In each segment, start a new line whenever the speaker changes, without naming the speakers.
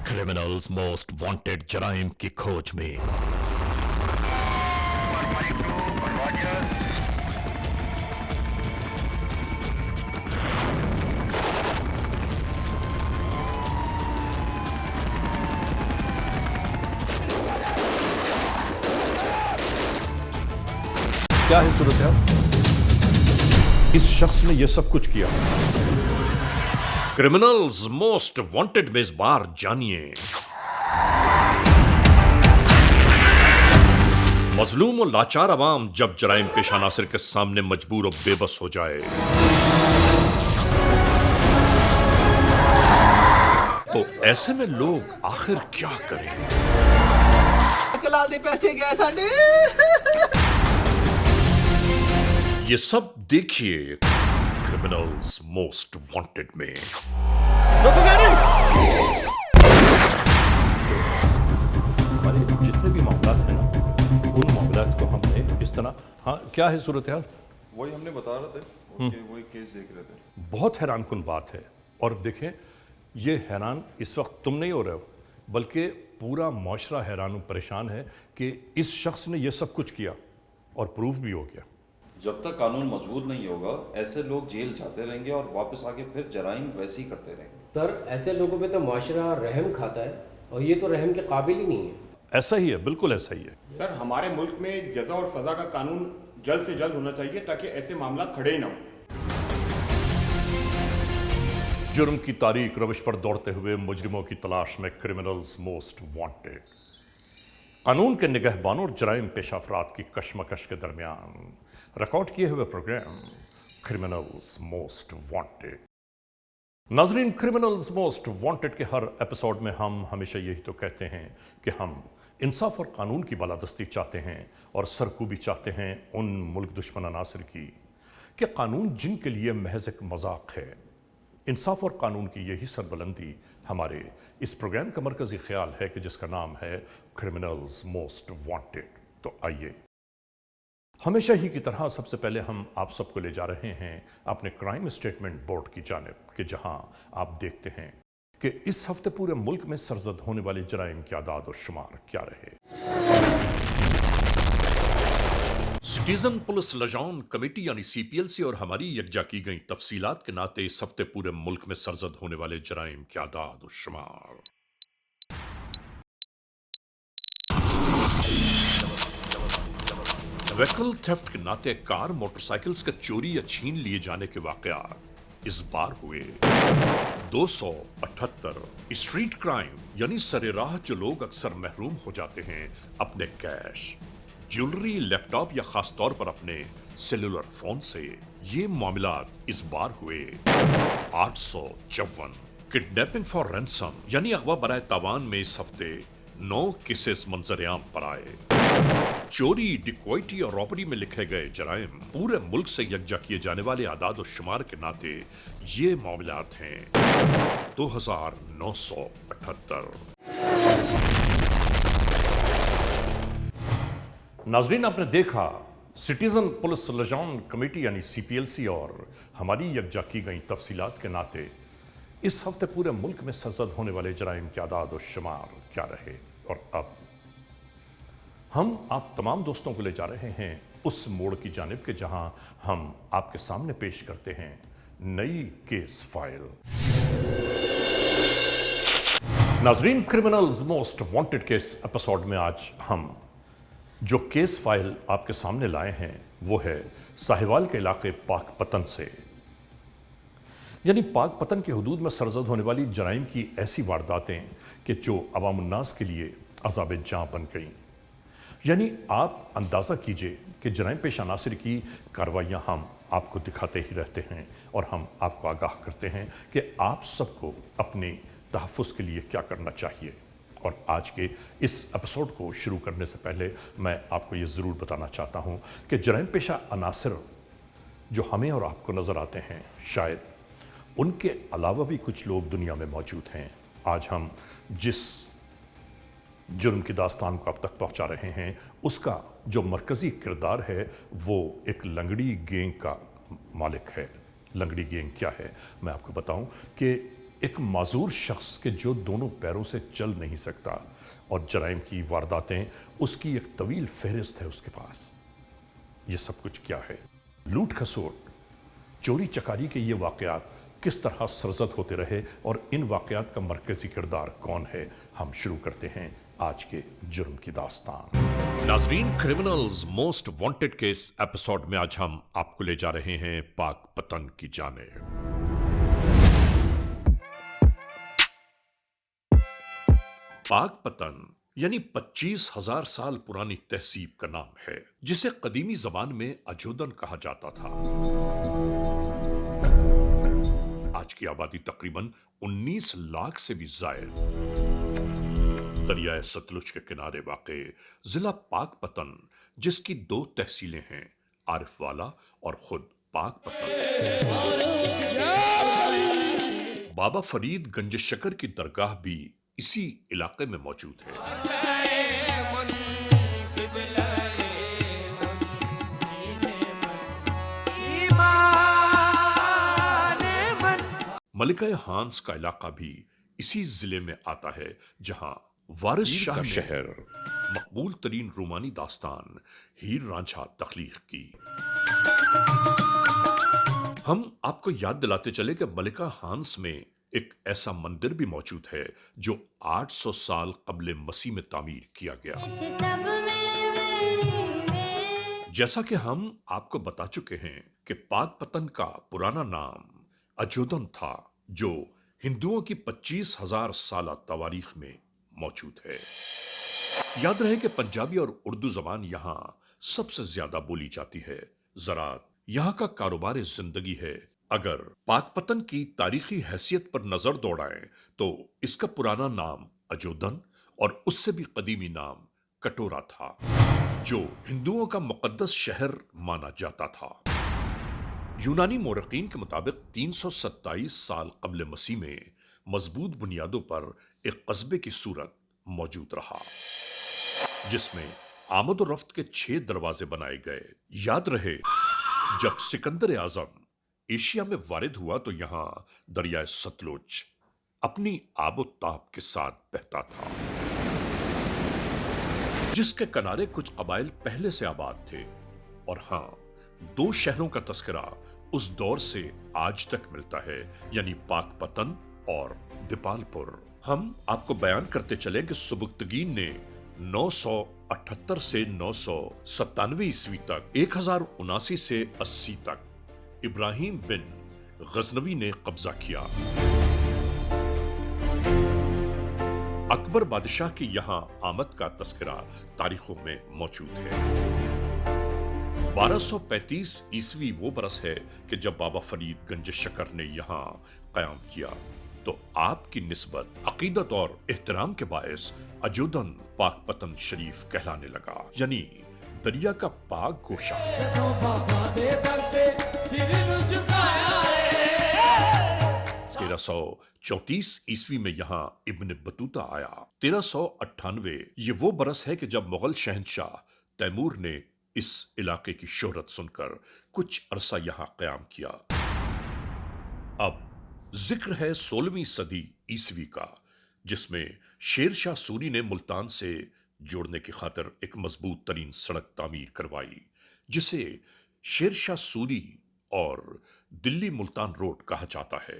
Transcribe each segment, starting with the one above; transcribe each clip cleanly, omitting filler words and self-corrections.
Criminals most wanted जराइम की खोज में।
क्या है सूरत है? इस शख्स ने यह सब कुछ किया।
क्रिमिनल्स मोस्ट वांटेड में इस बार जानिए, मजलूम और लाचार अवाम जब जराइम पेशा नासिर के सामने मजबूर और बेबस हो जाए तो ऐसे में लोग आखिर क्या करें?
कलाल दे पैसे गए साडे।
ये सब देखिए क्रिमिनल्स मोस्ट वांटेड में।
हमारे जितने भी मामलात हैं ना, उन मामलात को हमने इस तरह, हाँ क्या है सूरत हाल?
वही हमने बता रहे थे कि वही केस देख रहे थे।
बहुत हैरान कुन बात है। और देखें, ये हैरान इस वक्त तुम नहीं हो रहे हो, बल्कि पूरा माशरा हैरान परेशान है कि इस शख्स ने यह सब कुछ किया और प्रूफ भी हो गया।
जब तक कानून मजबूत नहीं होगा ऐसे लोग जेल जाते रहेंगे और वापस आके फिर जराइम वैसे ही करते रहेंगे।
सर, ऐसे लोगों पे तो माशरा रहम खाता है और ये तो रहम के काबिल ही नहीं है।
ऐसा ही है, बिल्कुल ऐसा ही है।
सर, हमारे मुल्क में जजा और सजा का कानून जल्द से जल्द होना चाहिए ताकि ऐसे मामला खड़े ही ना हो।
जुर्म की तारीख रविश पर दौड़ते हुए मुजरिमों की तलाश में क्रिमिनल्स मोस्ट वांटेड। कानून के निगहबानों और जराइम पेशा अफराद की कशमकश के दरमियान रिकॉर्ड किए हुए प्रोग्राम क्रिमिनल्स मोस्ट वांटेड। नाजरीन, क्रिमिनल्स मोस्ट वांटेड के हर एपिसोड में हम हमेशा यही तो कहते हैं कि हम इंसाफ और कानून की बालादस्ती चाहते हैं और सरकूबी चाहते हैं उन मुल्क दुश्मन अनासर की कि कानून जिनके लिए महज एक मजाक है। इंसाफ और कानून की यही सरबलंदी हमारे इस प्रोग्राम का मरकजी ख्याल है कि जिसका नाम है क्रिमिनल्स मोस्ट वांटेड। तो आइए, हमेशा ही की तरह सबसे पहले हम आप सबको ले जा रहे हैं अपने क्राइम स्टेटमेंट बोर्ड की जानिब कि जहां आप देखते हैं कि इस हफ्ते पूरे मुल्क में सरजद होने वाले जराइम की आदाद और शुमार क्या रहे।
सिटीजन पुलिस लजान कमेटी यानी सीपीएलसी और हमारी यकजा की गई तफसीलात के नाते इस हफ्ते पूरे मुल्क में सरजद होने वाले जराइम की आदाद और शुमार। व्हीकल थेफ्ट के नाते कार मोटरसाइकिल्स का चोरी या छीन लिए जाने के वाकयात इस बार हुए 278। स्ट्रीट क्राइम यानी सरेराह जो लोग अक्सर महरूम हो जाते हैं अपने कैश, ज्वेलरी, लैपटॉप या खास तौर पर अपने सेलुलर फोन से, ये मामलात इस बार हुए 854। किडनैपिंग फॉर रैंसम यानी अगवा बराए तावान में इस हफ्ते 9 केसेस मंजर-ए-आम पर आए। चोरी, डिक्वाइटी और रॉबरी में लिखे गए जराइम पूरे मुल्क से यकजा किए जाने वाले आदाद और शुमार के नाते ये मामलात हैं 2978।
नाजरीन, आपने देखा सिटीजन पुलिस लजान कमेटी यानी सीपीएलसी और हमारी यकजा की गई तफसीलात के नाते इस हफ्ते पूरे मुल्क में सरजद होने वाले जराइम की आदाद और शुमार क्या रहे। और अब हम आप तमाम दोस्तों को ले जा रहे हैं उस मोड़ की जानिब के जहां हम आपके सामने पेश करते हैं नई केस फाइल। नाजरीन, criminals most wanted case episode में आज हम जो केस फाइल आपके सामने लाए हैं वो है साहिवाल के इलाके पाकपतन से, यानी पाकपतन के हुदूद में सरजद होने वाली जराइम की ऐसी वारदातें कि जो अवामुन्नास के लिए अज़ाब जाँ बन गई। यानी आप अंदाज़ा कीजिए कि जराइम पेशा नासिर की कार्रवाइयाँ हम आपको दिखाते ही रहते हैं और हम आपको आगाह करते हैं कि आप सबको अपने तहफ़्फ़ुज़ के लिए क्या करना चाहिए। और आज के इस एपिसोड को शुरू करने से पहले मैं आपको ये ज़रूर बताना चाहता हूँ कि जराइम पेशा अनासिर जो हमें और आपको नज़र आते हैं, शायद उनके अलावा भी कुछ लोग दुनिया में मौजूद हैं। आज हम जिस जुर्म की दास्तान को अब तक पहुंचा रहे हैं उसका जो मरकज़ी किरदार है वो एक लंगड़ी गैंग का मालिक है। लंगड़ी गैंग क्या है मैं आपको बताऊं कि ایک معذور شخص کے جو دونوں پیروں سے چل نہیں سکتا اور جرائم کی وارداتیں اس کی ایک طویل فہرست ہے اس کے پاس. یہ سب کچھ کیا ہے؟ لوٹ کھسوٹ، چوری چکاری کے یہ واقعات کس طرح سرزد ہوتے رہے اور ان واقعات کا مرکزی کردار کون ہے؟ ہم شروع کرتے ہیں آج کے جرم کی داستان.
ناظرین، criminals most wanted case episode میں آج ہم آپ کو لے جا رہے ہیں پاک پتن کی جانب. پاک پتن یعنی 25,000 سال پرانی تہذیب کا نام ہے جسے قدیمی زبان میں اجودن کہا جاتا تھا. آج کی آبادی تقریباً 19 لاکھ سے بھی زائد. دریائے ستلج کے کنارے واقع ضلع پاک پتن، جس کی 2 تحصیلیں ہیں، عارف والا اور خود پاک پتن. بابا فرید گنج شکر کی درگاہ بھی اسی علاقے میں موجود ہے. ملکہ ہانس کا علاقہ بھی اسی ضلع میں آتا ہے جہاں وارث شاہ کا شہر مقبول ترین رومانی داستان ہیر رانجھا تخلیق کی. ہم آپ کو یاد دلاتے چلے کہ ملکہ ہانس میں ایک ایسا مندر بھی موجود ہے جو 800 سال قبل مسیح میں تعمیر کیا گیا. جیسا کہ ہم آپ کو بتا چکے ہیں کہ پاک پتن کا پرانا نام اجودن تھا، جو ہندوؤں کی 25,000 سالہ تواریخ میں موجود ہے. یاد رہے کہ پنجابی اور اردو زبان یہاں سب سے زیادہ بولی جاتی ہے. زراعت یہاں کا کاروبار زندگی ہے. اگر پاک پتن کی تاریخی حیثیت پر نظر دوڑائیں تو اس کا پرانا نام اجودن اور اس سے بھی قدیمی نام کٹورا تھا، جو ہندوؤں کا مقدس شہر مانا جاتا تھا. یونانی مورخین کے مطابق 327 سال قبل مسیح میں مضبوط بنیادوں پر ایک قصبے کی صورت موجود رہا جس میں آمد و رفت کے 6 دروازے بنائے گئے. یاد رہے جب سکندر اعظم ایشیا میں وارد ہوا تو یہاں دریائے ستلج اپنی آب و تاب کے ساتھ بہتا تھا، جس کے کنارے کچھ قبائل پہلے سے آباد تھے. اور ہاں، 2 شہروں کا تذکرہ اس دور سے آج تک ملتا ہے، یعنی پاک پتن اور دیپال پور. ہم آپ کو بیان کرتے چلیں کہ سبکتگین نے 978 سے 997 عیسوی تک، 1079 سے 80 تک ابراہیم بن غزنوی نے قبضہ کیا. اکبر بادشاہ کی یہاں آمد کا تذکرہ تاریخوں میں موجود ہے. 1235 عیسوی وہ برس ہے کہ جب بابا فرید گنج شکر نے یہاں قیام کیا تو آپ کی نسبت عقیدت اور احترام کے باعث اجودن پاک پتن شریف کہلانے لگا، یعنی دریا کا پاک گوشہ. 1334 عیسوی میں یہاں ابن بطوطہ آیا. 1398 یہ وہ برس ہے کہ جب مغل شہنشاہ تیمور نے اس علاقے کی شہرت سن کر کچھ عرصہ یہاں قیام کیا. اب ذکر ہے 16ویں صدی عیسوی کا، جس میں شیر شاہ سوری نے ملتان سے جوڑنے کی خاطر ایک مضبوط ترین سڑک تعمیر کروائی، جسے شیر شاہ سوری اور دلی ملتان روڈ کہا جاتا ہے.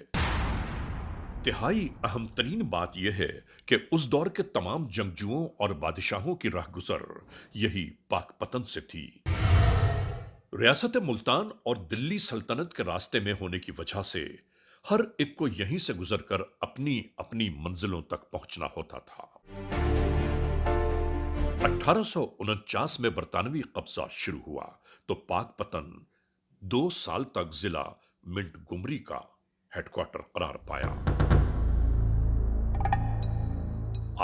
انتہائی اہم ترین بات یہ ہے کہ اس دور کے تمام جنگجوؤں اور بادشاہوں کی راہ گزر یہی پاک پتن سے تھی. ریاست ملتان اور دلی سلطنت کے راستے میں ہونے کی وجہ سے ہر ایک کو یہیں سے گزر کر اپنی اپنی منزلوں تک پہنچنا ہوتا تھا. 1849 میں برطانوی قبضہ شروع ہوا تو پاک پتن 2 سال تک ضلع منٹ گمری کا ہیڈ کوارٹر قرار پایا.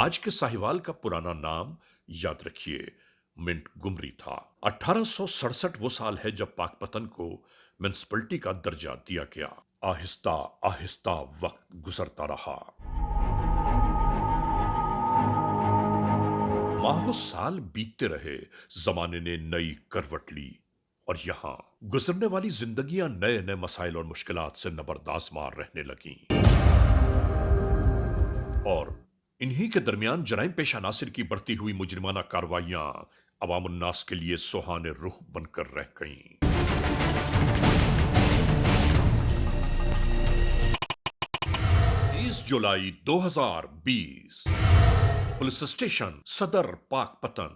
آج کے ساہیوال کا پرانا نام یاد رکھیے منٹ گمری تھا. 1867 وہ سال ہے جب پاک پتن کو میونسپلٹی کا درجہ دیا گیا. آہستہ آہستہ وقت گزرتا رہا. ماہ و سال بیتتے رہے، زمانے نے نئی کروٹ لی اور یہاں گزرنے والی زندگیاں نئے نئے مسائل اور مشکلات سے نبردازمار رہنے لگیں. और इन्हीं के दरमियान जराइम पेशा नासिर की बढ़ती हुई मुजरिमाना कार्रवाइयां अवाम उन्नास के लिए सुहाने रुख बनकर रह गईं। 30 जुलाई 2020 पुलिस स्टेशन सदर पाकपतन,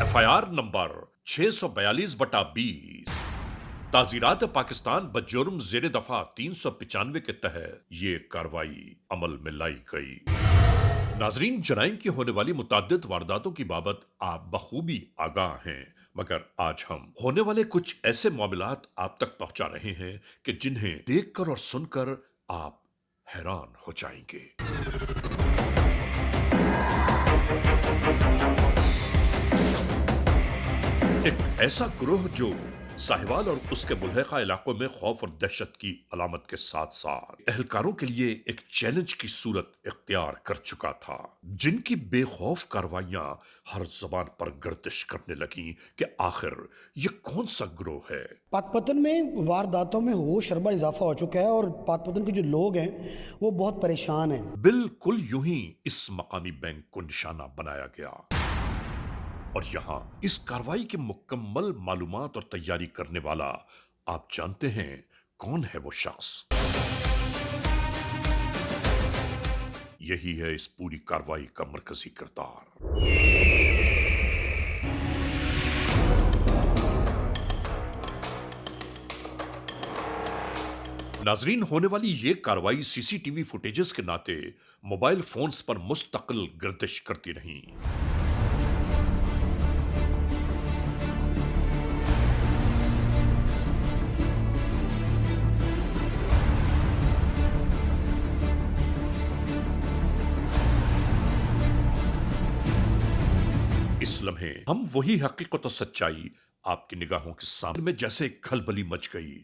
FIR नंबर 642/20, ताजीरात पाकिस्तान बजुर्म जेर दफा 395 के तहत ये कार्रवाई अमल में लाई गई। नाजरीन, जराइम की होने वाली मुताद्दिद वारदातों की बाबत आप बखूबी आगाह हैं, मगर आज हम होने वाले कुछ ऐसे मामलात आप तक पहुंचा रहे हैं कि जिन्हें देखकर और सुनकर आप हैरान हो जाएंगे। एक ऐसा ग्रोह जो साहिवाल और उसके मुल्हिका इलाकों में खौफ और दहशत की अलामत के साथ साथ एहलकारों के लिए एक चैलेंज की सूरत इख्तियार कर चुका था, जिनकी बेखौफ कार्रवाइयां हर जबान पर गर्दिश करने लगी कि आखिर ये कौन सा ग्रोह है।
पाकपतन में वारदातों में होश शरबा इजाफा हो चुका है और पाकपतन के जो लोग हैं वो बहुत परेशान हैं।
बिल्कुल यूं ही इस मकामी बैंक को निशाना बनाया गया और यहां इस कार्रवाई की मुकम्मल मालूमात और तैयारी करने वाला आप जानते हैं कौन है वो शख्स? यही है इस पूरी कार्रवाई का मरकजी किरदार। नाजरीन, होने वाली ये कार्रवाई सीसीटीवी फुटेजेस के नाते मोबाइल फोन्स पर मुस्तकिल गर्दिश करती रही। इस लम्हे हम वही हकीकत और सच्चाई आपकी निगाहों के सामने जैसे खलबली मच गई।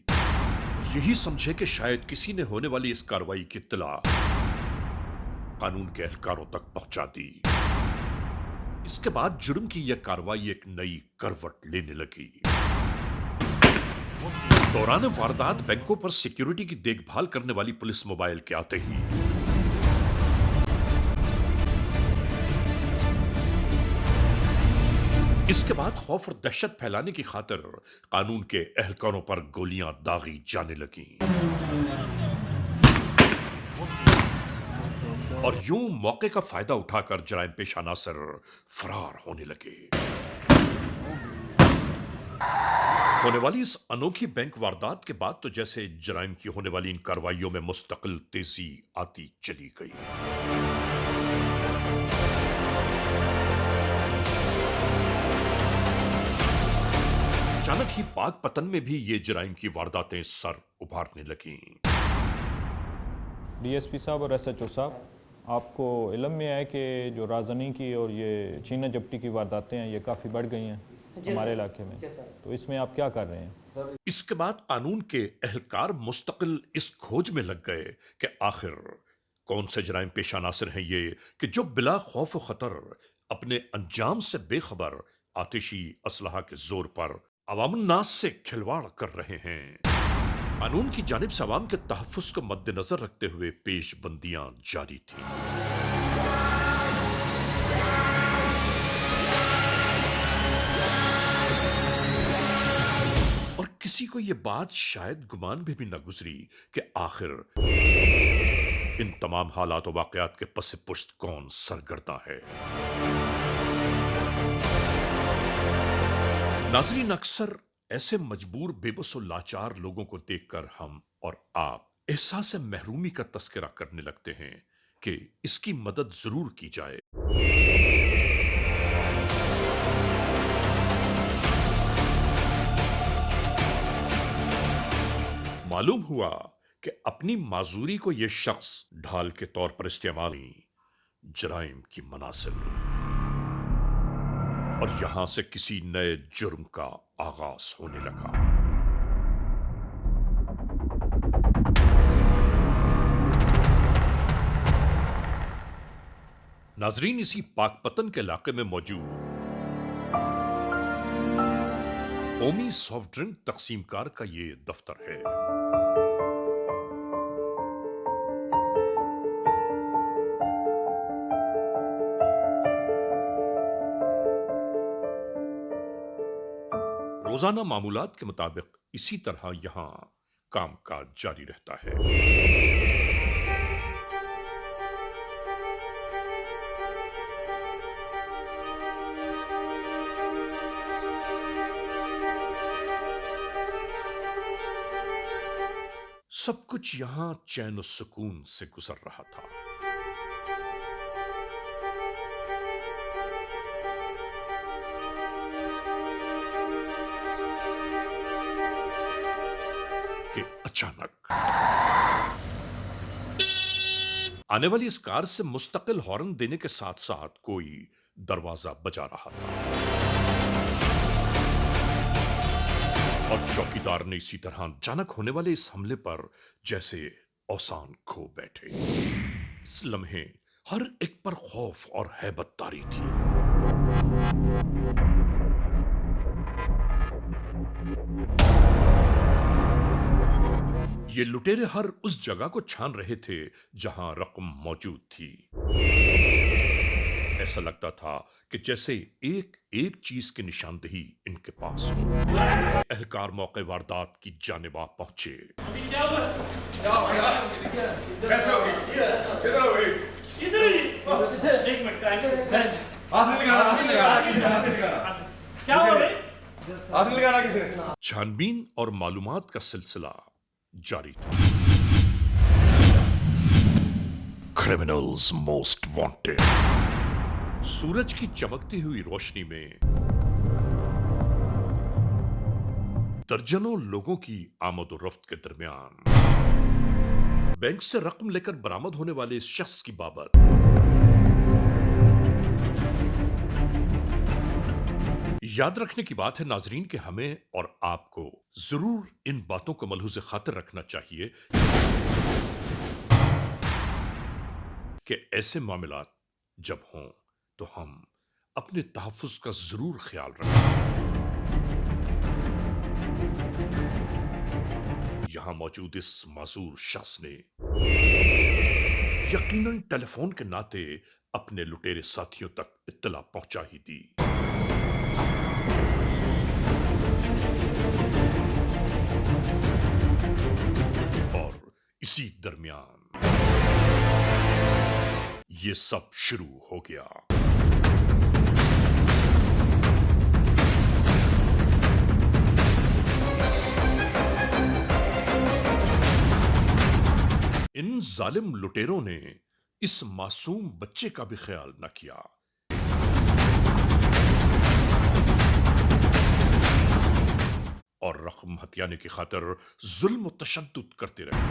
यही समझे कि शायद किसी ने होने वाली इस कार्रवाई की इत्तला कानून के एहलकारों तक पहुंचा दी। इसके बाद जुर्म की यह कार्रवाई एक नई करवट लेने लगी। दौरान वारदात बैंकों पर सिक्योरिटी की देखभाल करने वाली पुलिस मोबाइल के आते ही इसके बाद खौफ और दहशत फैलाने की खातिर कानून के एहलकारों पर गोलियां दागी जाने लगीं और यूं मौके का फायदा उठाकर जराइम पेशा नासिर फरार होने लगे। होने वाली इस अनोखी बैंक वारदात के बाद तो जैसे जराइम की होने वाली इन कार्रवाइयों में मुस्तकिल तेजी आती चली गई। अचानक ही पाकपतन में भी ये जराइम की वारदातें सर उभारने लगीं।
डीएसपी साहब और एसएचओ साहब, आपको इल्म में है कि जो राजनी की और ये चीना जब्ती की वारदातें हैं ये काफ़ी बढ़ गई हैं हमारे इलाके में, तो इसमें आप क्या कर रहे हैं?
इसके बाद कानून के एहलकार मुस्तकिल इस खोज में लग गए कि आखिर कौन से जराइम पेशा नासिर हैं ये कि जो बिला खौफ खतर अपने अंजाम से बेखबर आतिशी असलहा के जोर पर अवामुन्नास से खिलवाड़ कर रहे हैं। कानून की जानिब से अवाम के तहफ्फुज़ को मद्देनजर रखते हुए पेशबंदियां जारी थी। और किसी को यह बात शायद गुमान भी न गुजरी कि आखिर इन तमाम हालात और वाकयात के पस पुश्त कौन सरगर्दा है। नाज़रीन, अक्सर ऐसे मजबूर, बेबस और लाचार लोगों को देखकर हम और आप एहसास महरूमी का तस्करा करने लगते हैं कि इसकी मदद जरूर की जाए। मालूम हुआ कि अपनी माजूरी को यह शख्स ढाल के तौर पर इस्तेमाल जराइम की मनासिल और यहां से किसी नए जुर्म का आगाज होने लगा। नाजरीन, इसी पाकपतन के इलाके में मौजूद कौमी सॉफ्ट ड्रिंक तकसीमकार का ये दफ्तर है। रोजाना मामूलात के मुताबिक इसी तरह यहां कामकाज जारी रहता है। सब कुछ यहां चैन और सुकून से गुजर रहा था। कि अचानक आने वाली इस कार से मुस्तकिल हॉर्न देने के साथ साथ कोई दरवाजा बजा रहा था और चौकीदार ने इसी तरह अचानक होने वाले इस हमले पर जैसे औसान खो बैठे। इस लम्हे हर एक पर खौफ और हैबत तारी थी। ये लुटेरे हर उस जगह को छान रहे थे जहां रकम मौजूद थी। ऐसा लगता था कि जैसे एक एक चीज की निशानदेही इनके पास हो। एहलकार मौके वारदात की जानिब आ पहुंचे। छानबीन और मालूमात का सिलसिला जारी था। Criminals most wanted. सूरज की चमकती हुई रोशनी में दर्जनों लोगों की आमद और रफ्त के दरमियान बैंक से रकम लेकर बरामद होने वाले इस शख्स की बाबत याद रखने की बात है नाजरीन कि हमें और आपको जरूर इन बातों को मलहूज़ खातिर रखना चाहिए कि ऐसे मामलात जब हों तो हम अपने तहफ़्फ़ुज़ का जरूर ख्याल रखें। यहां मौजूद इस मासूर शख्स ने यकीनन टेलीफोन के नाते अपने लुटेरे साथियों तक इत्तला पहुंचा ही दी। और इसी दरमियान ये सब शुरू हो गया। इन जालिम लुटेरों ने इस मासूम बच्चे का भी ख्याल न किया। और रकम हथियाने की खातिर जुल्म और तशद्दुद करते रहे।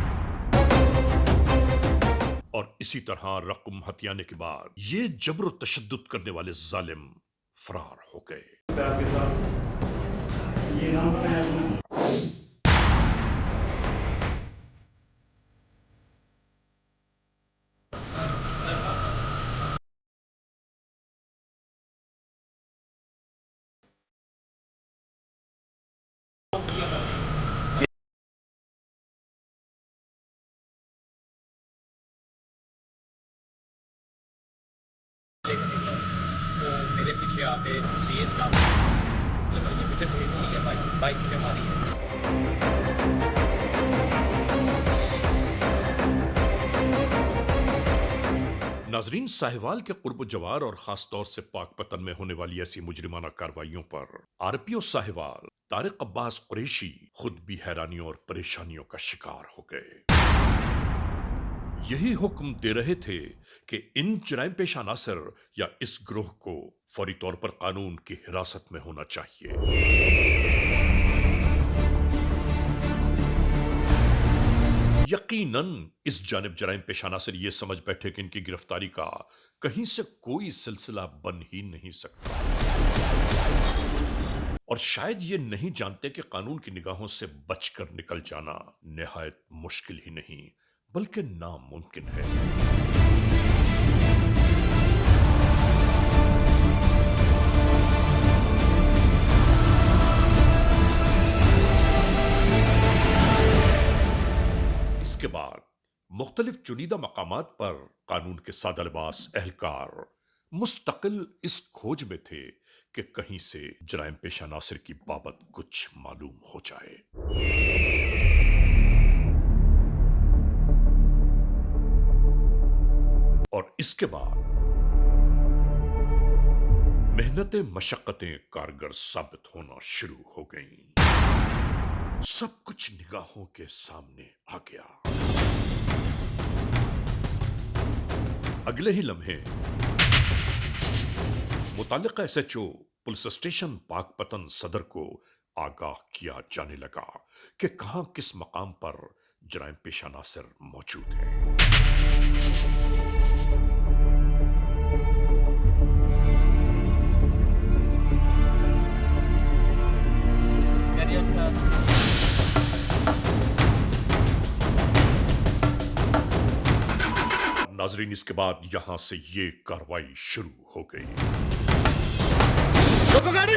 और इसी तरह रकम हथियाने के बाद ये जबर और तशद्दुद करने वाले जालिम फरार हो गए।
मेरे पीछे आपने सीएस का पीछे से ठीक है बाइक पे मारी है।
नाजरीन, साहिवाल के कुर्ब जवार और खास तौर से पाकपतन में होने वाली ऐसी मुजरिमाना कार्रवाइयों पर आरपीओ साहिवाल तारिक अब्बास कुरैशी खुद भी हैरानियों और परेशानियों का शिकार हो गए। यही हुक्म दे रहे थे कि इन जराइम पेशा अनासर या इस ग्रोह को फौरी तौर पर कानून की हिरासत में होना चाहिए। यकीनन इस जानिब जराइम पेशा अनासर ये समझ बैठे कि इनकी गिरफ्तारी का कहीं से कोई सिलसिला बन ही नहीं सकता, और शायद ये नहीं जानते कि कानून की निगाहों से बचकर निकल जाना निहायत मुश्किल ही नहीं बल्कि नामुमकिन है। इसके बाद मुख्तलिफ चुनिंदा मकामात पर कानून के सादा लिबास एहलकार मुस्तकिल इस खोज में थे कि कहीं से जराइम पेशा नासिर की बाबत कुछ मालूम हो जाए। और इसके बाद मेहनतें मशक्कतें कारगर साबित होना शुरू हो गईं। सब कुछ निगाहों के सामने आ गया। अगले ही लम्हे मुतालिका SHO पुलिस स्टेशन पाकपतन सदर को आगाह किया जाने लगा कि कहां किस मकाम पर जराइम पेशा नासिर मौजूद है। नाजरीन, इसके बाद यहां से ये कार्रवाई शुरू हो गई।
रोको गाड़ी,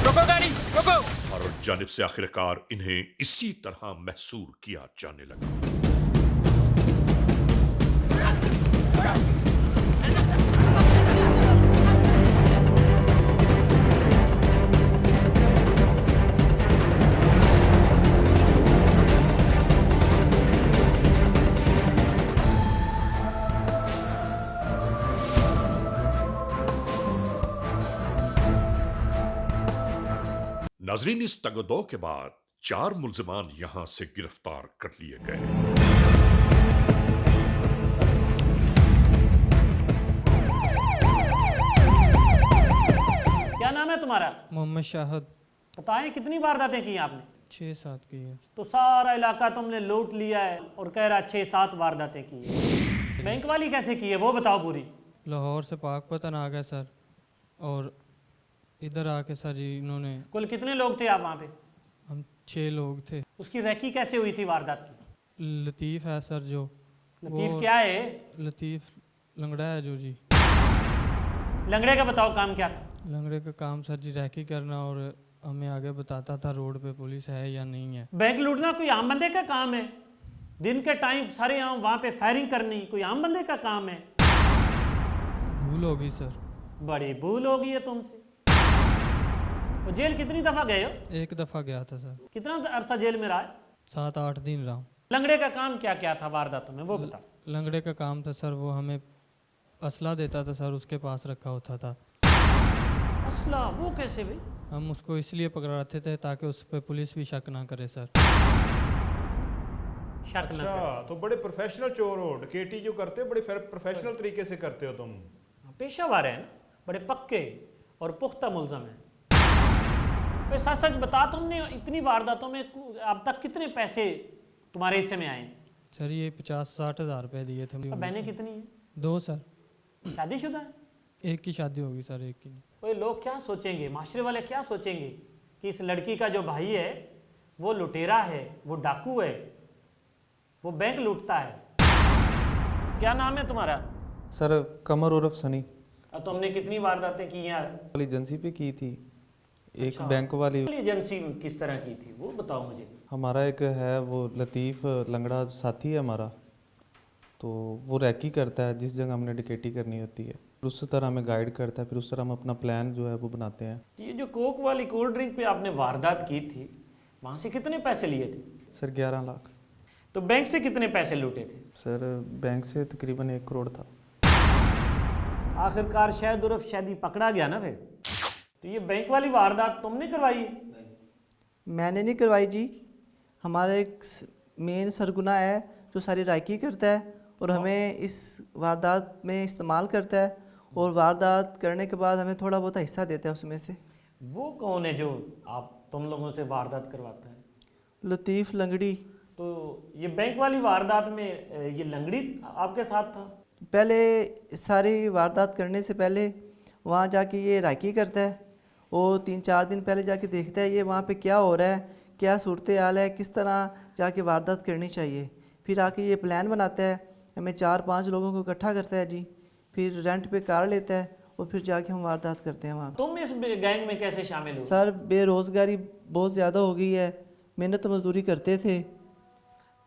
रोको गाड़ी, रोको।
और जानिब से आखिरकार इन्हें इसी तरह महसूर किया जाने लगा। नाजरीन, इस तगदो के बाद 4 मुल्जिमान यहां से गिरफ्तार कर लिए गए।
क्या नाम है तुम्हारा?
मोहम्मद शाहद।
बताएं कितनी वारदातें की आपने?
6-7 की है।
तो सारा इलाका तुमने लूट लिया है और कह रहा 6-7 वारदातें की है। बैंक वाली कैसे की है वो बताओ पूरी।
लाहौर से पाकपतन आ गए सर, और इधर आके सर जी इन्होंने।
कुल कितने लोग थे आप वहाँ पे?
हम 6 लोग थे।
उसकी रैकी कैसे हुई थी वारदात की?
लतीफ़ है सर जो।
लतीफ़ क्या है?
लतीफ़ लंगड़ा है जो जी।
लंगड़े का बताओ काम क्या था?
लंगड़े का काम सर जी रैकी करना, और हमें आगे बताता था रोड पे पुलिस है या नहीं है।
बैंक लूटना कोई आम बंदे का काम है? दिन के टाइम सारे यहाँ वहाँ पे फायरिंग करनी कोई आम बंदे का काम है?
भूल होगी सर।
बड़ी भूल होगी है तुमसे। वो जेल कितनी दफा गए हो?
1 दफ़ा गया था सर।
कितना अरसा जेल में रहा है?
7-8 दिन रहा हूँ।
लंगड़े का काम क्या क्या था वारदातों में वो बताओ।
लंगड़े का काम था सर, वो हमें असला देता था सर, उसके पास रखा होता था।
असला वो कैसे भाई?
हम उसको इसलिए पकड़ाते थे ताकि उस पर पुलिस भी शक ना करे सर।
अच्छा, तो बड़े प्रोफेशनल चोर हो, डकैती जो करते हो बड़े प्रोफेशनल तरीके से करते हो तुम।
पेशावर हैं, बड़े पक्के और पुख्ता मुल्ज़म हैं। सच सच बता, तुमने इतनी वारदातों में अब तक कितने पैसे तुम्हारे हिस्से में आए?
सर ये 50-60 हज़ार रुपये दिए थे।
बहनें कितनी हैं?
2 सर।
शादीशुदा है?
1 की शादी होगी सर, 1 की नहीं।
वो लोग क्या सोचेंगे, माशरे वाले क्या सोचेंगे कि इस लड़की का जो भाई है वो लुटेरा है, वो डाकू है, वो बैंक लूटता है। क्या नाम है तुम्हारा?
सर कमर उर्फ सनी।
तुमने कितनी वारदातें की हैं?
एजेंसी पे की थी, एक
अच्छा।
बैंक वाली
एजेंसी किस तरह की थी वो बताओ मुझे।
हमारा एक है वो लतीफ़ लंगड़ा साथी है हमारा, तो वो रैकी करता है जिस जगह हमने डकैती करनी होती है, उस तरह हमें गाइड करता है, फिर उस तरह हम अपना प्लान जो है वो बनाते हैं।
ये जो कोक वाली कोल्ड ड्रिंक पे आपने वारदात की थी, वहाँ से कितने पैसे लिए थे?
सर 11 लाख।
तो बैंक से कितने पैसे लूटे थे?
सर बैंक से तकरीबन 1 करोड़ था।
आखिरकार शायद उर्फ शादी पकड़ा गया ना फिर। तो ये बैंक वाली वारदात तुमने करवाई?
मैंने नहीं करवाई जी, हमारा एक मेन सरगुना है जो सारी रायकी करता है और हमें इस वारदात में इस्तेमाल करता है, और वारदात करने के बाद हमें थोड़ा बहुत हिस्सा देता है उसमें से।
वो कौन है जो आप तुम लोगों से वारदात करवाता है?
लतीफ़ लंगड़ी।
तो ये बैंक वाली वारदात में ये लंगड़ी आपके साथ था?
पहले सारी वारदात करने से पहले वहाँ जाके ये रायकी करता है, और 3-4 दिन पहले जाके देखता है ये वहाँ पे क्या हो रहा है, क्या सूरत हाल है, किस तरह जाके वारदात करनी चाहिए। फिर आके ये प्लान बनाता है, हमें 4-5 लोगों को इकट्ठा करता है जी, फिर रेंट पे कार लेता है और फिर जाके हम वारदात करते हैं वहाँ।
तुम इस गैंग में कैसे शामिल हो?
सर बेरोज़गारी बहुत ज़्यादा हो गई है, मेहनत मजदूरी करते थे,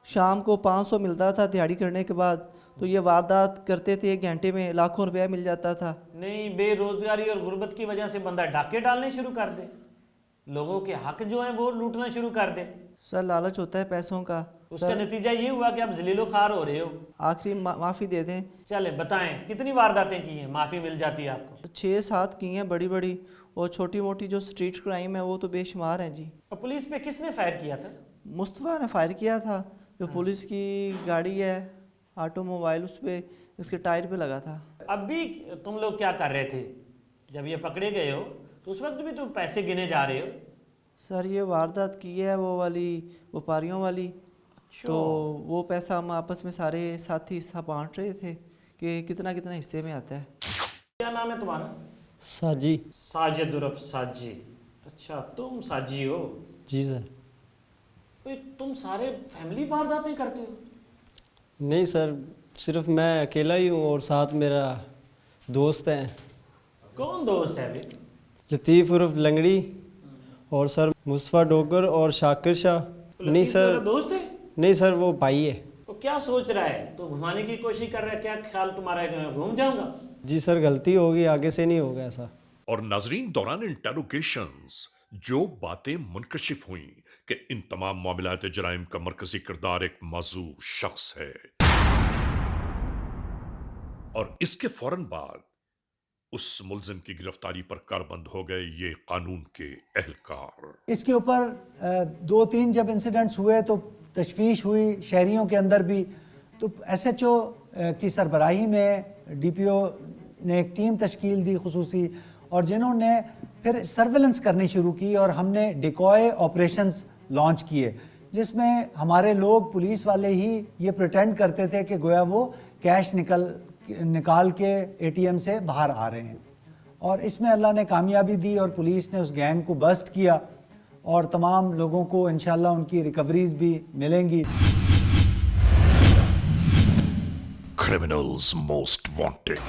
शाम को 500 मिलता था दिहाड़ी करने के बाद, تو یہ واردات کرتے تھے، 1 گھنٹے میں لاکھوں روپیہ مل جاتا تھا۔
نہیں، بے روزگاری اور غربت کی وجہ سے بندہ ڈاکے ڈالنے شروع کر دے، لوگوں کے حق جو ہیں وہ لوٹنا شروع کر دے۔
سر لالچ ہوتا ہے پیسوں کا،
اس کا نتیجہ یہ ہوا کہ اب ذلیل و خوار ہو رہے ہو۔
آخری معافی دے دیں۔
چلیں بتائیں کتنی وارداتیں کی ہیں، معافی مل جاتی ہے آپ کو؟
6-7 کی ہیں بڑی بڑی، اور چھوٹی موٹی جو سٹریٹ کرائم ہے وہ تو بے شمار ہیں جی۔
اور پولیس پہ کس نے فائر کیا تھا؟
مصطفیٰ نے فائر کیا تھا، جو پولیس کی گاڑی ہے آٹو موبائل، اس پہ اس کے ٹائر پہ لگا تھا۔
اب بھی تم لوگ کیا کر رہے تھے جب یہ پکڑے گئے ہو؟ تو اس وقت بھی تم پیسے گنے جا رہے ہو؟
سر یہ واردات کی ہے وہ والی وپاریوں والی، تو وہ پیسہ ہم آپس میں سارے ساتھی حصہ بانٹ رہے تھے کہ کتنا کتنا حصے میں آتا ہے۔
کیا نام ہے تمہارا؟
ساجی۔
ساجد عرف ساجی۔ اچھا تم ساجی ہو؟
جی سر۔
تم سارے فیملی وارداتیں کرتے ہو؟
نہیں سر، صرف میں اکیلا ہی ہوں اور ساتھ میرا دوست ہے۔
کون دوست ہے بھائی؟
لطیف عرف لنگڑی، اور سر مصطفیٰ ڈوگر اور شاکر شاہ۔ نہیں سر،
دوست ہے؟
نہیں سر، وہ بھائی ہے۔
تو کیا سوچ رہا ہے؟ تو گھمانے کی کوشش کر رہا ہے؟ کیا خیال تمہارا ہے کہ میں گھوم جاؤں گا؟
جی سر، غلطی ہوگی، آگے سے نہیں ہوگا ایسا۔
اور ناظرین دوران انٹروگیشنز جو باتیں منکشف ہوئیں کہ ان تمام معاملات جرائم کا مرکزی کردار ایک معذور شخص ہے، اور اس کے فوراً بعد اس ملزم کی گرفتاری پر کاربند ہو گئے یہ قانون کے اہلکار۔
اس کے اوپر 2-3 جب انسیڈنٹس ہوئے تو تشویش ہوئی شہریوں کے اندر بھی، تو ایس ایچ او کی سربراہی میں ڈی پی او نے ایک ٹیم تشکیل دی خصوصی، اور جنہوں نے پھر سرویلنس کرنی شروع کی، اور ہم نے ڈیکوائے آپریشنز لانچ کیے، جس میں ہمارے لوگ پولیس والے ہی یہ پریٹینڈ کرتے تھے کہ گویا وہ کیش نکال کے اے ٹی ایم سے باہر آ رہے ہیں، اور اس میں اللہ نے کامیابی دی اور پولیس نے اس گینگ کو بسٹ کیا، اور تمام لوگوں کو انشاءاللہ ان کی ریکوریز بھی ملیں گی۔
Criminals Most Wanted۔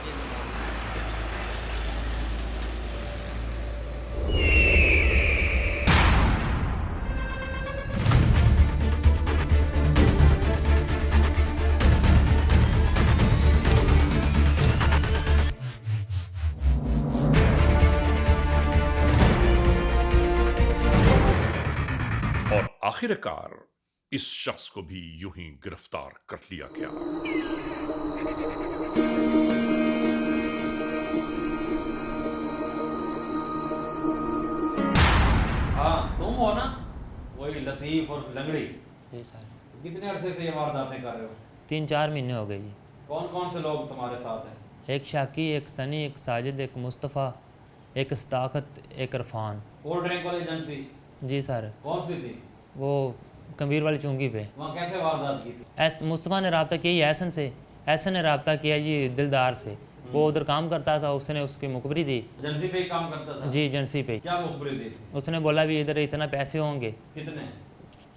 اور آخر کار اس شخص کو بھی یوں ہی گرفتار کر لیا گیا۔
ہاں تم ہو نا وہی لطیف اور لنگڑی؟
جی سر۔
کتنے عرصے سے یہ وارداتیں کر رہے ہو؟
3-4 مہینے ہو گئے جی۔
کون کون سے لوگ تمہارے ساتھ ہیں؟
ایک شاکی، ایک سنی، ایک ساجد، ایک مصطفیٰ، ایک صداقت، ایک عرفان۔
کولڈ ڈرنک والی ایجنسی؟
جی سر۔
کون سی تھی؟
وہ کمبیر والی چونگی پہ۔
وہاں کیسے واردات کی تھی؟
مصطفیٰ نے رابطہ کیا جی احسن سے، احسن نے رابطہ کیا جی دلدار سے، وہ ادھر کام کرتا تھا، اس نے اس کی مخبری دی۔
ایجنسی پہ ہی کام کرتا تھا؟
جی ایجنسی پہ۔
کیا مخبری دی؟
اس نے بولا بھی ادھر اتنا پیسے ہوں گے۔
کتنے؟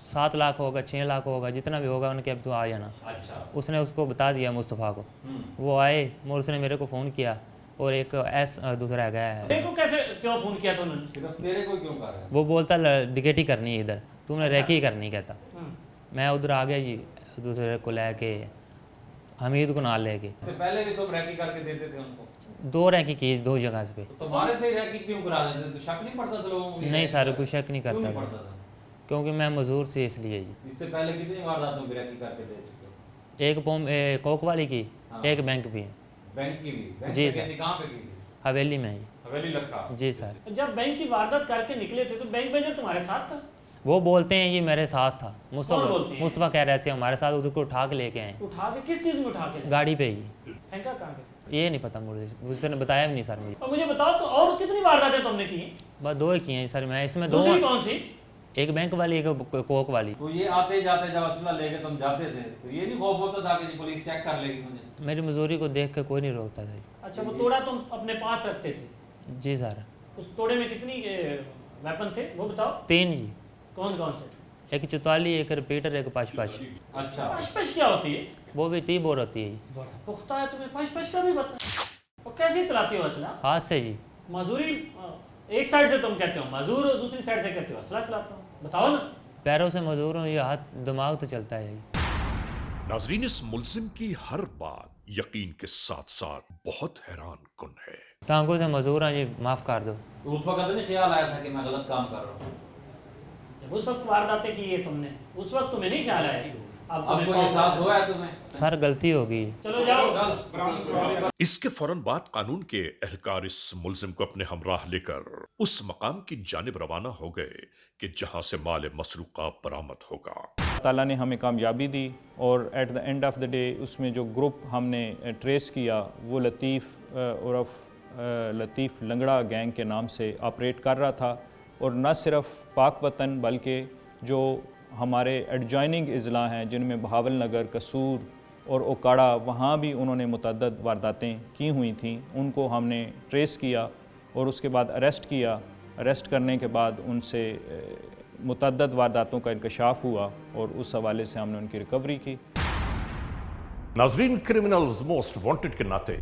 7 لاکھ ہوگا، 6 لاکھ ہوگا، جتنا بھی ہوگا ان کے اب تو آ جانا۔
اچھا۔
اس نے اس کو بتا دیا مصطفیٰ کو، وہ آئے، اور اس نے میرے کو فون کیا، اور ایک دوسرا گیا ہے۔
تیرے کو کیسے کیوں فون کیا تم نے؟
صرف تیرے کو کیوں کر رہا ہے؟
وہ بولتا ڈکیٹی کرنی ہے ادھر، تم نے ریکی کرنی کہتا۔ میں ادھر آ گیا جی، دوسرے کو لے کے، حمید کو نال لے کے۔
اس سے پہلے بھی تم ریکی کر کے دیتے تھے ان کو؟
2 ریکی کی 2 جگہ پہ۔
تمہارے سے ریکی کیوں کرا دیتے تھے؟ شک نہیں پڑتا تھا لوگوں کو؟
نہیں سر، کوئی شک نہیں کرتا تھا، کیونکہ میں مزدور سے اس لیے جی۔
اس سے پہلے کتنی وارداتوں کی ریکی کر کے دے چکے ہو؟
ایک کوک والی کی، ایک بینک بھی۔
بینک کی بھی؟
جی سر۔
کہاں پہ کی تھی؟
حویلی میں ہی۔
حویلی لگتا؟
جی سر۔
جب بینک کی واردات کر کے نکلے تھے تو بینک مینیجر تمہارے ساتھ تھا؟
وہ بولتے ہیں یہ میرے ساتھ تھا، مصطفیٰ کہہ رہے تھے ہمارے ساتھ، ادھر کو اٹھا کے لے کے آئے۔
اٹھا کے کس چیز میں اٹھا کے؟
گاڑی پہ ہی۔
پھینکا کہاں پہ؟
یہ نہیں پتا مجھے، اس نے بتایا بھی نہیں سر مجھے۔
اور مجھے بتاؤ تو اور کتنی وارداتیں تم نے کی ہیں؟
بس 2 ہی کی ہیں سر میں، اس میں 2۔
دوسری کون سی؟
ایک بینک والی، ایک کوک والی۔
تو یہ آتے جاتے جب اسلحہ لے کے تم جاتے تھے تو یہ نہیں خوف ہوتا تھا کہ پولیس چیک کر لے گی مجھے؟
میری مزدوری کو دیکھ کے کوئی نہیں روکتا تھا۔
اچھا، وہ توڑا تم اپنے پاس رکھتے تھے؟
جی سر۔
اس توڑے میں کتنی ویپن تھے وہ بتاؤ؟
3 جی۔
کون کون سے؟
ایک چتوالی، ایک رپیٹر، ایک پش پش۔
اچھا، پش پش کیا ہوتی ہے؟
وہ بھی 30 بور ہوتی ہے۔
بڑا پختہ ہے تمہیں پش پش کا بھی پتہ۔ اور کیسے چلاتے ہو اسلحہ؟
ہاتھ سے جی۔
مزدوری ایک سائڈ سے تم کہتے ہو مزدور، اور دوسری سائڈ سے کہتے ہو اسلحہ چلاتا ہوں، بتاؤ نا۔
پیروں سے مزدور ہوں، یہ ہاتھ دماغ تو چلتا ہے۔
नाजरीन, इस मुल्जिम की हर बात यकीन के साथ साथ बहुत हैरान कुन है।
टांगों से मजबूर हैं जी, माफ़ कर दो।
उस वक्त नहीं ख्याल आया था कि मैं गलत काम कर रहा हूँ?
जब उस वक्त वारदातें की है तुमने, उस वक्त तुम्हें नहीं ख्याल आया? अब
कोई एहसास हुआ है तुम्हें?
सर गलती हो गई।
चलो जाओ।
इसके फौरन बाद कानून के एहलकार इस मुल्जिम को अपने हमराह लेकर उस मकाम की जानिब रवाना हो गए कि जहां से माल मसरूका बरामद होगा।
ताला ने हमें कामयाबी दी और at the end of the day उसमें जो ग्रुप हमने ट्रेस किया वो लतीफ़ लंगड़ा गैंग के नाम से ऑपरेट कर रहा था। और न सिर्फ पाकपतन बल्कि जो हमारे एडजॉइनिंग अज़ला हैं जिनमें बहावल नगर, कसूर और ओकाड़ा, वहाँ भी उन्होंने मुतअद्दिद वारदातें की हुई थीं, उनको हमने ट्रेस किया और उसके बाद अरेस्ट किया। अरेस्ट करने के बाद उनसे मुतअद्दिद वारदातों का इंकशाफ हुआ और उस हवाले से हमने उनकी रिकवरी की।
नाजरीन, क्रिमिनल्स मोस्ट वांटेड के नाते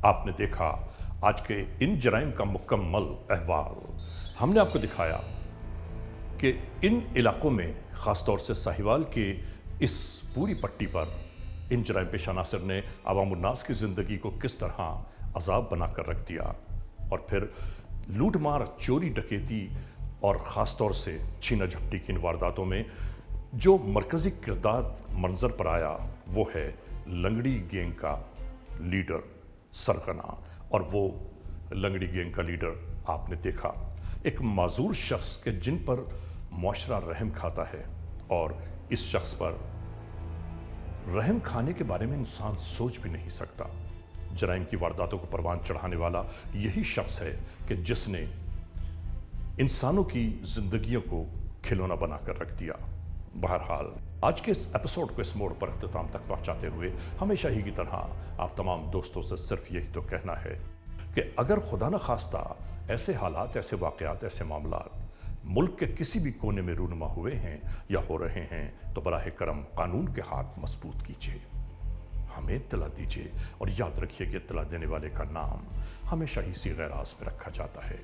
आपने देखा आज के इन जराइम का मुकम्मल अहवाल। हमने आपको दिखाया कि इन इलाकों में ख़ासतौर से साहिवाल के इस पूरी पट्टी पर इन जराइम पेशा नासिर ने अवामुन्नास की ज़िंदगी को किस तरह अजाब बना कर रख दिया और फिर लूट मार, चोरी, डकैती और ख़ासतौर से छीना झपटी की इन वारदातों में जो मरकज़ी किरदार मंजर पर आया वो है लंगड़ी गैंग का लीडर सरगना। और वो लंगड़ी गैंग का लीडर आपने देखा, एक माजूर शख्स के जिन पर मुआशरा रहम खाता है और इस शख्स पर रहम खाने के बारे में इंसान सोच भी नहीं सकता। जराइम की वारदातों को परवान चढ़ाने वाला यही शख्स है कि जिसने इंसानों की जिंदगियों को खिलौना बनाकर रख दिया। बहरहाल आज के इस एपिसोड को इस मोड़ पर अख्तिताम तक पहुंचाते हुए हमेशा ही की तरह आप तमाम दोस्तों से सिर्फ यही तो कहना है कि अगर खुदा न खास्ता ऐसे हालात, ऐसे वाक़यात, ऐसे मामलात मुल्क के किसी भी कोने में रूनुमा हुए हैं या हो रहे हैं तो बराह करम कानून के हाथ मजबूत कीजिए, हमें इत्तला दीजिए और याद रखिए कि इत्तला देने वाले का नाम हमेशा ही सी गैराज में रखा जाता है,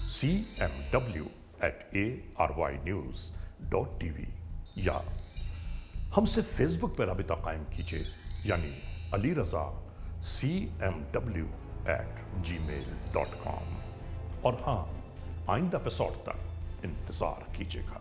cmw@arYnews.tv या हमसे फेसबुक पर राबिता कायम कीजिए यानी अली रज़ा cmw@gmail.com। और हाँ, आइंदा एपिसोड तक इंतज़ार कीजिएगा।